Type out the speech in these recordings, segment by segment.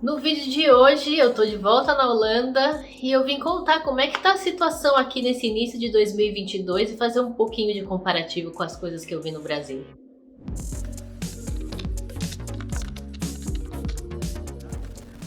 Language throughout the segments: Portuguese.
No vídeo de hoje eu tô de volta na Holanda e eu vim contar como é que tá a situação aqui nesse início de 2022 e fazer um pouquinho de comparativo com as coisas que eu vi no Brasil.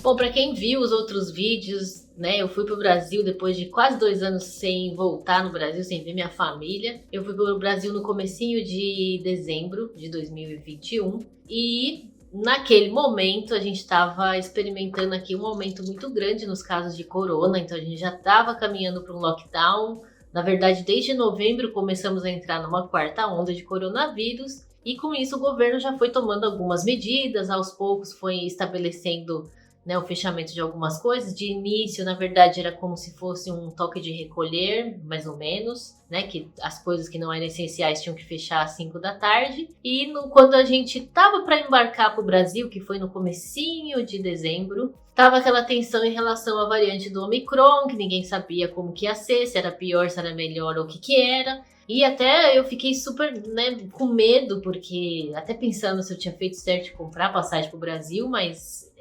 Bom, para quem viu os outros vídeos, né, eu fui pro Brasil depois de quase 2 anos sem voltar no Brasil, sem ver minha família. Eu fui pro Brasil no comecinho de dezembro de 2021 e naquele momento a gente estava experimentando aqui um aumento muito grande nos casos de corona, então a gente já estava caminhando para um lockdown. Na verdade, desde novembro começamos a entrar numa quarta onda de coronavírus e com isso o governo já foi tomando algumas medidas, aos poucos foi estabelecendo, né, o fechamento de algumas coisas. De início, na verdade, era como se fosse um toque de recolher, mais ou menos, né, que as coisas que não eram essenciais tinham que fechar às 5 da tarde. E quando a gente tava para embarcar para o Brasil, que foi no comecinho de dezembro, tava aquela tensão em relação à variante do Omicron, que ninguém sabia como que ia ser, se era pior, se era melhor ou o que era. E até eu fiquei super, né, com medo, porque até pensando se eu tinha feito certo de comprar passagem pro Brasil, mas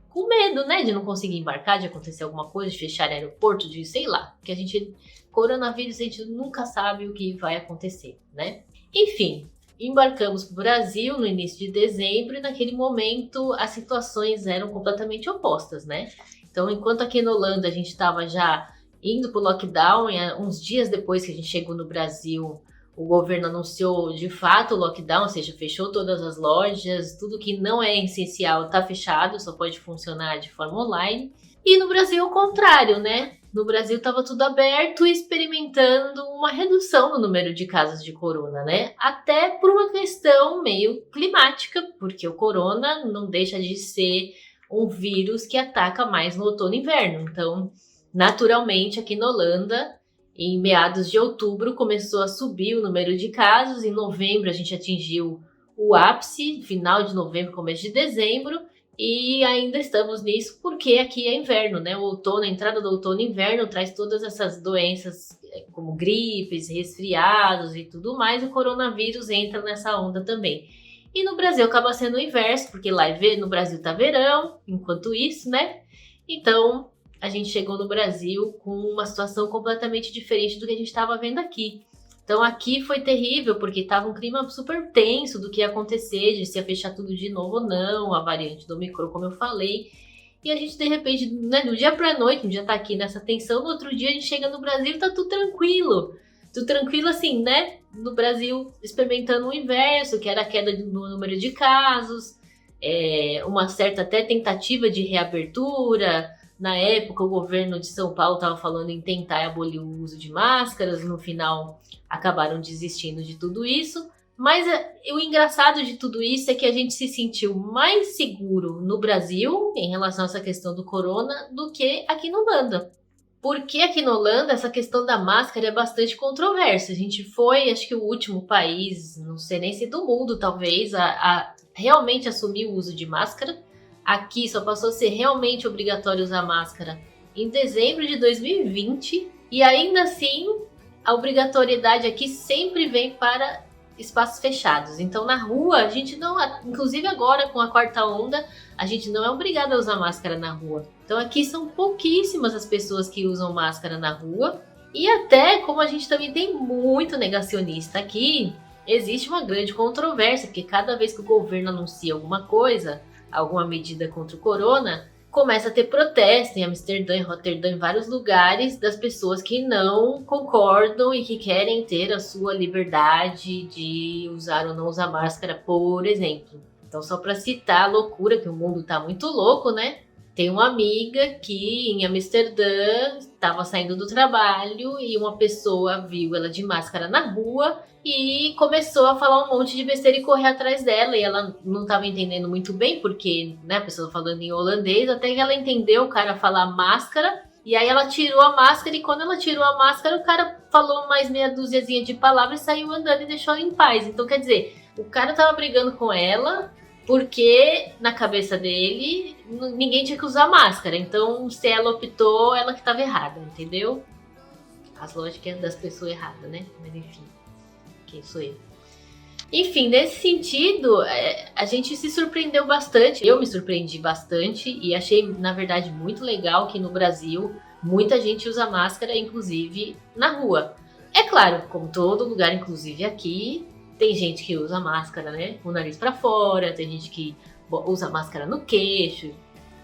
com medo, né, de não conseguir embarcar, de acontecer alguma coisa, de fechar aeroporto, de sei lá, que a gente, coronavírus, a gente nunca sabe o que vai acontecer, né? Enfim, embarcamos pro Brasil no início de dezembro e naquele momento as situações eram completamente opostas, né? Então, enquanto aqui na Holanda a gente estava já indo pro lockdown, uns dias depois que a gente chegou no Brasil, o governo anunciou de fato o lockdown, ou seja, fechou todas as lojas, tudo que não é essencial está fechado, só pode funcionar de forma online. E no Brasil, o contrário, né? No Brasil estava tudo aberto e experimentando uma redução no número de casos de corona, né? Até por uma questão meio climática, porque o corona não deixa de ser um vírus que ataca mais no outono e inverno. Então, naturalmente, aqui na Holanda, em meados de outubro, começou a subir o número de casos. Em novembro, a gente atingiu o ápice, final de novembro, começo de dezembro. E ainda estamos nisso porque aqui é inverno, né? O outono, a entrada do outono e inverno traz todas essas doenças como gripes, resfriados e tudo mais. O coronavírus entra nessa onda também. E no Brasil acaba sendo o inverso, porque lá no Brasil tá verão, enquanto isso, né? Então, a gente chegou no Brasil com uma situação completamente diferente do que a gente estava vendo aqui. Então aqui foi terrível, porque estava um clima super tenso do que ia acontecer, de se ia fechar tudo de novo ou não, a variante do Omicron, como eu falei. E a gente, de repente, né, do dia pra noite, um dia tá aqui nessa tensão, no outro dia a gente chega no Brasil e tá tudo tranquilo. Tudo tranquilo assim, né? No Brasil, experimentando o inverso, que era a queda no número de casos, uma certa até tentativa de reabertura. Na época, o governo de São Paulo estava falando em tentar abolir o uso de máscaras, no final acabaram desistindo de tudo isso. Mas o engraçado de tudo isso é que a gente se sentiu mais seguro no Brasil, em relação a essa questão do corona, do que aqui na Holanda. Porque aqui na Holanda essa questão da máscara é bastante controversa. A gente foi, acho que o último país, não sei nem se do mundo talvez, a realmente assumir o uso de máscara. Aqui só passou a ser realmente obrigatório usar máscara em dezembro de 2020 e ainda assim a obrigatoriedade aqui sempre vem para espaços fechados. Então na rua a gente não, inclusive agora com a quarta onda, a gente não é obrigado a usar máscara na rua. Então aqui são pouquíssimas as pessoas que usam máscara na rua e até como a gente também tem muito negacionista aqui, existe uma grande controvérsia, porque cada vez que o governo anuncia alguma coisa, alguma medida contra o corona, começa a ter protesto em Amsterdã, em Roterdã, em vários lugares, das pessoas que não concordam e que querem ter a sua liberdade de usar ou não usar máscara, por exemplo. Então, só para citar a loucura, que o mundo tá muito louco, né? Tem uma amiga que em Amsterdã estava saindo do trabalho e uma pessoa viu ela de máscara na rua e começou a falar um monte de besteira e correr atrás dela. E ela não estava entendendo muito bem, porque, né, a pessoa falando em holandês, até que ela entendeu o cara falar máscara. E aí ela tirou a máscara e quando ela tirou a máscara, o cara falou mais meia dúziazinha de palavras e saiu andando e deixou ela em paz. Então, quer dizer, o cara tava brigando com ela porque na cabeça dele ninguém tinha que usar máscara. Então, se ela optou, ela que estava errada, entendeu? As lógicas das pessoas erradas, né? Mas enfim, quem sou eu? Enfim, nesse sentido, a gente se surpreendeu bastante. Eu me surpreendi bastante e achei, na verdade, muito legal que no Brasil muita gente usa máscara, inclusive na rua. É claro, como todo lugar, inclusive aqui, tem gente que usa máscara, né? Com o nariz pra fora, tem gente que usa máscara no queixo.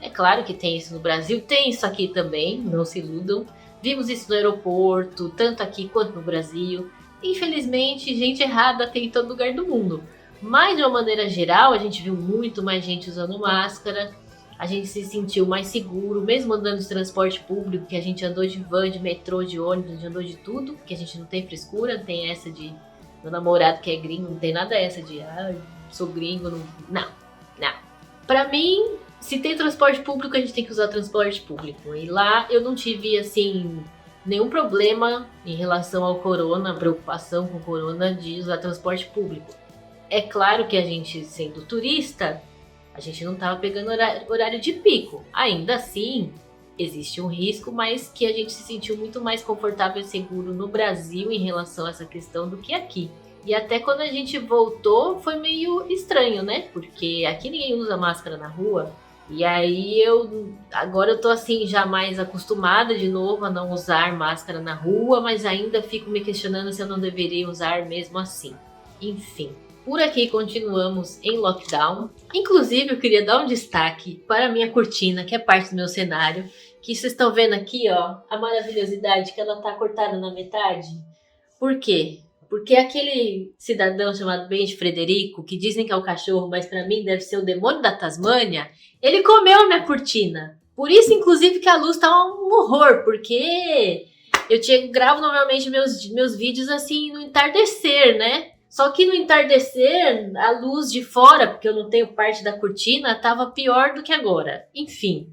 É claro que tem isso no Brasil, tem isso aqui também, não se iludam. Vimos isso no aeroporto, tanto aqui quanto no Brasil. Infelizmente, gente errada tem em todo lugar do mundo. Mas, de uma maneira geral, a gente viu muito mais gente usando máscara. A gente se sentiu mais seguro, mesmo andando de transporte público, que a gente andou de van, de metrô, de ônibus, a gente andou de tudo, que a gente não tem frescura, não tem essa de meu namorado que é gringo, não tem nada essa de sou gringo, não. Não, não. Pra mim, se tem transporte público, a gente tem que usar transporte público. E lá eu não tive, assim, nenhum problema em relação ao corona, preocupação com o corona de usar transporte público. É claro que a gente, sendo turista, a gente não estava pegando horário de pico. Ainda assim, existe um risco, mas que a gente se sentiu muito mais confortável e seguro no Brasil em relação a essa questão do que aqui. E até quando a gente voltou foi meio estranho, né? Porque aqui ninguém usa máscara na rua. E aí agora eu tô assim já mais acostumada de novo a não usar máscara na rua, mas ainda fico me questionando se eu não deveria usar mesmo assim. Enfim, por aqui continuamos em lockdown. Inclusive eu queria dar um destaque para a minha cortina, que é parte do meu cenário, que vocês estão vendo aqui, ó, a maravilhosidade que ela tá cortada na metade. Por quê? Porque aquele cidadão chamado Benji Frederico, que dizem que é o cachorro, mas pra mim deve ser o demônio da Tasmânia, ele comeu a minha cortina. Por isso, inclusive, que a luz tá um horror, porque gravo normalmente meus vídeos assim no entardecer, né? Só que no entardecer, a luz de fora, porque eu não tenho parte da cortina, tava pior do que agora. Enfim.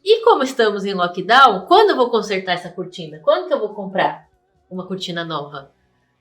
E como estamos em lockdown, quando eu vou consertar essa cortina? Quando que eu vou comprar uma cortina nova?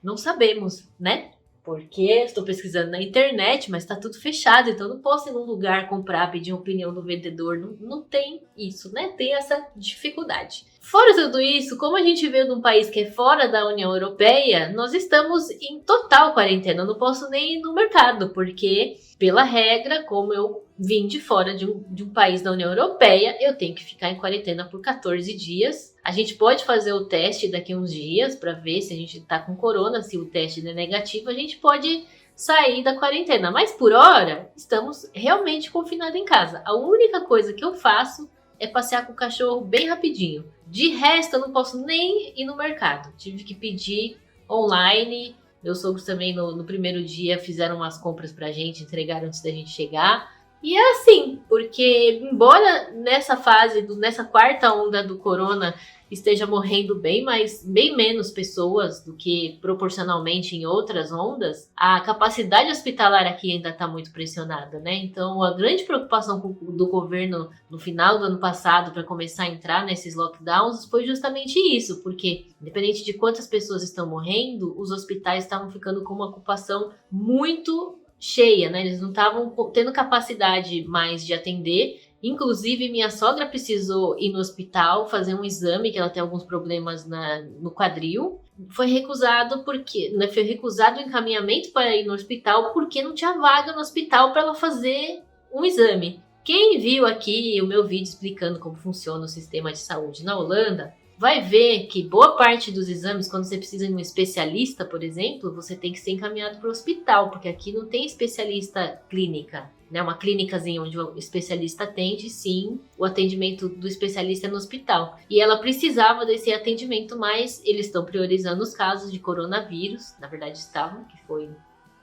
Não sabemos, né? Porque estou pesquisando na internet, mas está tudo fechado, então não posso ir num lugar comprar, pedir uma opinião do vendedor. Não tem isso, né? Tem essa dificuldade. Fora tudo isso, como a gente veio de um país que é fora da União Europeia, nós estamos em total quarentena. Eu não posso nem ir no mercado, porque, pela regra, como eu vim de fora de um país da União Europeia, eu tenho que ficar em quarentena por 14 dias. A gente pode fazer o teste daqui a uns dias para ver se a gente tá com corona. Se o teste é negativo, a gente pode sair da quarentena. Mas por hora, estamos realmente confinados em casa. A única coisa que eu faço é passear com o cachorro bem rapidinho. De resto, eu não posso nem ir no mercado. Tive que pedir online. Meus sogros também no primeiro dia fizeram umas compras pra gente, entregaram antes da gente chegar. E é assim, porque embora nessa fase, nessa quarta onda do corona, esteja morrendo bem menos pessoas do que proporcionalmente em outras ondas, a capacidade hospitalar aqui ainda está muito pressionada, né? Então, a grande preocupação do governo no final do ano passado para começar a entrar nesses lockdowns foi justamente isso, porque independente de quantas pessoas estão morrendo, os hospitais estavam ficando com uma ocupação muito cheia, né? Eles não estavam tendo capacidade mais de atender. Inclusive, minha sogra precisou ir no hospital fazer um exame, que ela tem alguns problemas no quadril. Foi recusado foi recusado o encaminhamento para ir no hospital porque não tinha vaga no hospital para ela fazer um exame. Quem viu aqui o meu vídeo explicando como funciona o sistema de saúde na Holanda, vai ver que boa parte dos exames, quando você precisa de um especialista, por exemplo, você tem que ser encaminhado para o hospital, porque aqui não tem especialista clínica, né? Uma clínicazinha onde o especialista atende, sim, o atendimento do especialista é no hospital. E ela precisava desse atendimento, mas eles estão priorizando os casos de coronavírus, na verdade estavam, que foi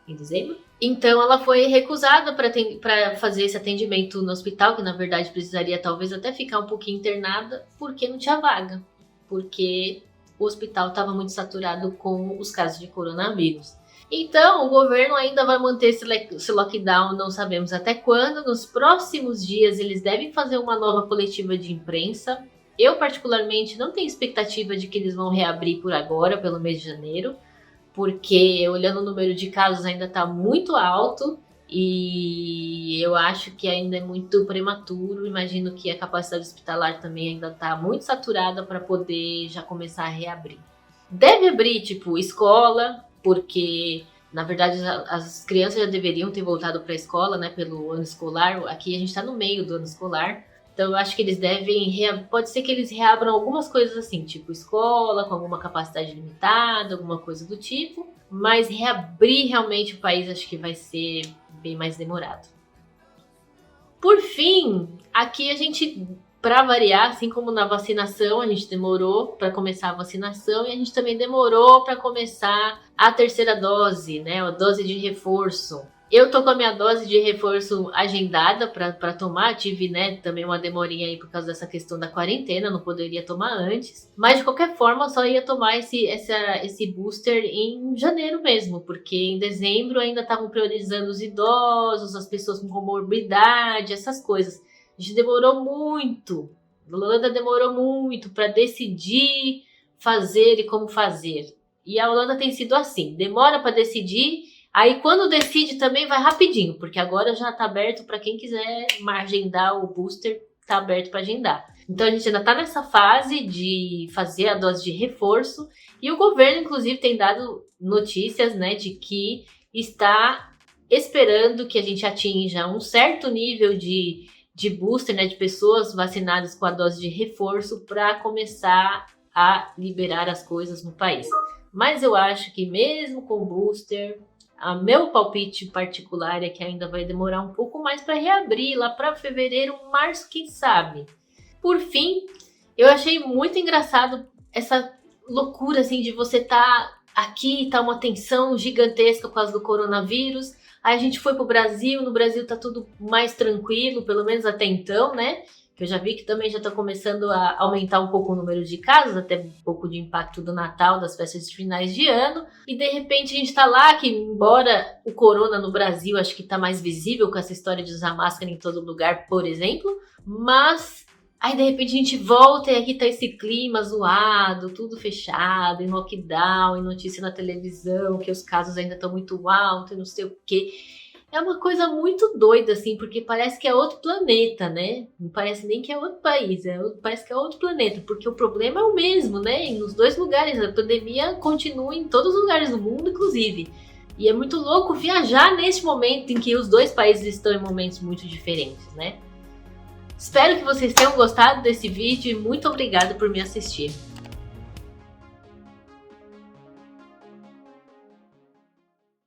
em dezembro. Então ela foi recusada para fazer esse atendimento no hospital, que na verdade precisaria talvez até ficar um pouquinho internada, porque não tinha vaga. Porque o hospital estava muito saturado com os casos de coronavírus. Então, o governo ainda vai manter esse lockdown, não sabemos até quando. Nos próximos dias, eles devem fazer uma nova coletiva de imprensa. Eu, particularmente, não tenho expectativa de que eles vão reabrir por agora, pelo mês de janeiro, porque, olhando o número de casos, ainda está muito alto. E eu acho que ainda é muito prematuro. Imagino que a capacidade hospitalar também ainda está muito saturada para poder já começar a reabrir. Deve abrir, tipo, escola, porque Na verdade, as crianças já deveriam ter voltado para a escola, né, pelo ano escolar. Aqui a gente está no meio do ano escolar. Então, eu acho que eles devem. Pode ser que eles reabram algumas coisas assim, tipo escola, com alguma capacidade limitada, alguma coisa do tipo. Mas reabrir realmente o país, acho que vai ser bem mais demorado. Por fim, aqui a gente, para variar, assim como na vacinação, a gente demorou para começar a vacinação e a gente também demorou para começar a terceira dose, né? A dose de reforço. Eu tô com a minha dose de reforço agendada para tomar, tive, né, também uma demorinha aí por causa dessa questão da quarentena, não poderia tomar antes. Mas de qualquer forma, eu só ia tomar esse booster em janeiro mesmo, porque em dezembro ainda estavam priorizando os idosos, as pessoas com comorbidade, essas coisas. A gente demorou muito, a Holanda demorou muito para decidir fazer e como fazer. E a Holanda tem sido assim, demora para decidir. Aí quando decide também vai rapidinho, porque agora já tá aberto para quem quiser agendar o booster, tá aberto para agendar. Então a gente ainda tá nessa fase de fazer a dose de reforço e o governo inclusive tem dado notícias, né, de que está esperando que a gente atinja um certo nível de booster, né, de pessoas vacinadas com a dose de reforço para começar a liberar as coisas no país. Mas eu acho que mesmo com booster, meu palpite particular é que ainda vai demorar um pouco mais para reabrir, lá para fevereiro, março, quem sabe. Por fim, eu achei muito engraçado essa loucura assim de você aqui, tá uma tensão gigantesca por causa do coronavírus. Aí a gente foi pro Brasil, no Brasil tá tudo mais tranquilo, pelo menos até então, né? Que eu já vi que também já está começando a aumentar um pouco o número de casos, até um pouco de impacto do Natal, das festas de finais de ano. E de repente a gente está lá, que embora o corona no Brasil acho que está mais visível com essa história de usar máscara em todo lugar, por exemplo. Mas aí de repente a gente volta e aqui tá esse clima zoado, tudo fechado, em lockdown, em notícia na televisão, que os casos ainda estão muito altos e não sei o quê. É uma coisa muito doida, assim, porque parece que é outro planeta, né? Não parece nem que é outro país, parece que é outro planeta, porque o problema é o mesmo, né? Nos dois lugares, a pandemia continua em todos os lugares do mundo, inclusive. E é muito louco viajar neste momento em que os dois países estão em momentos muito diferentes, né? Espero que vocês tenham gostado desse vídeo e muito obrigada por me assistir.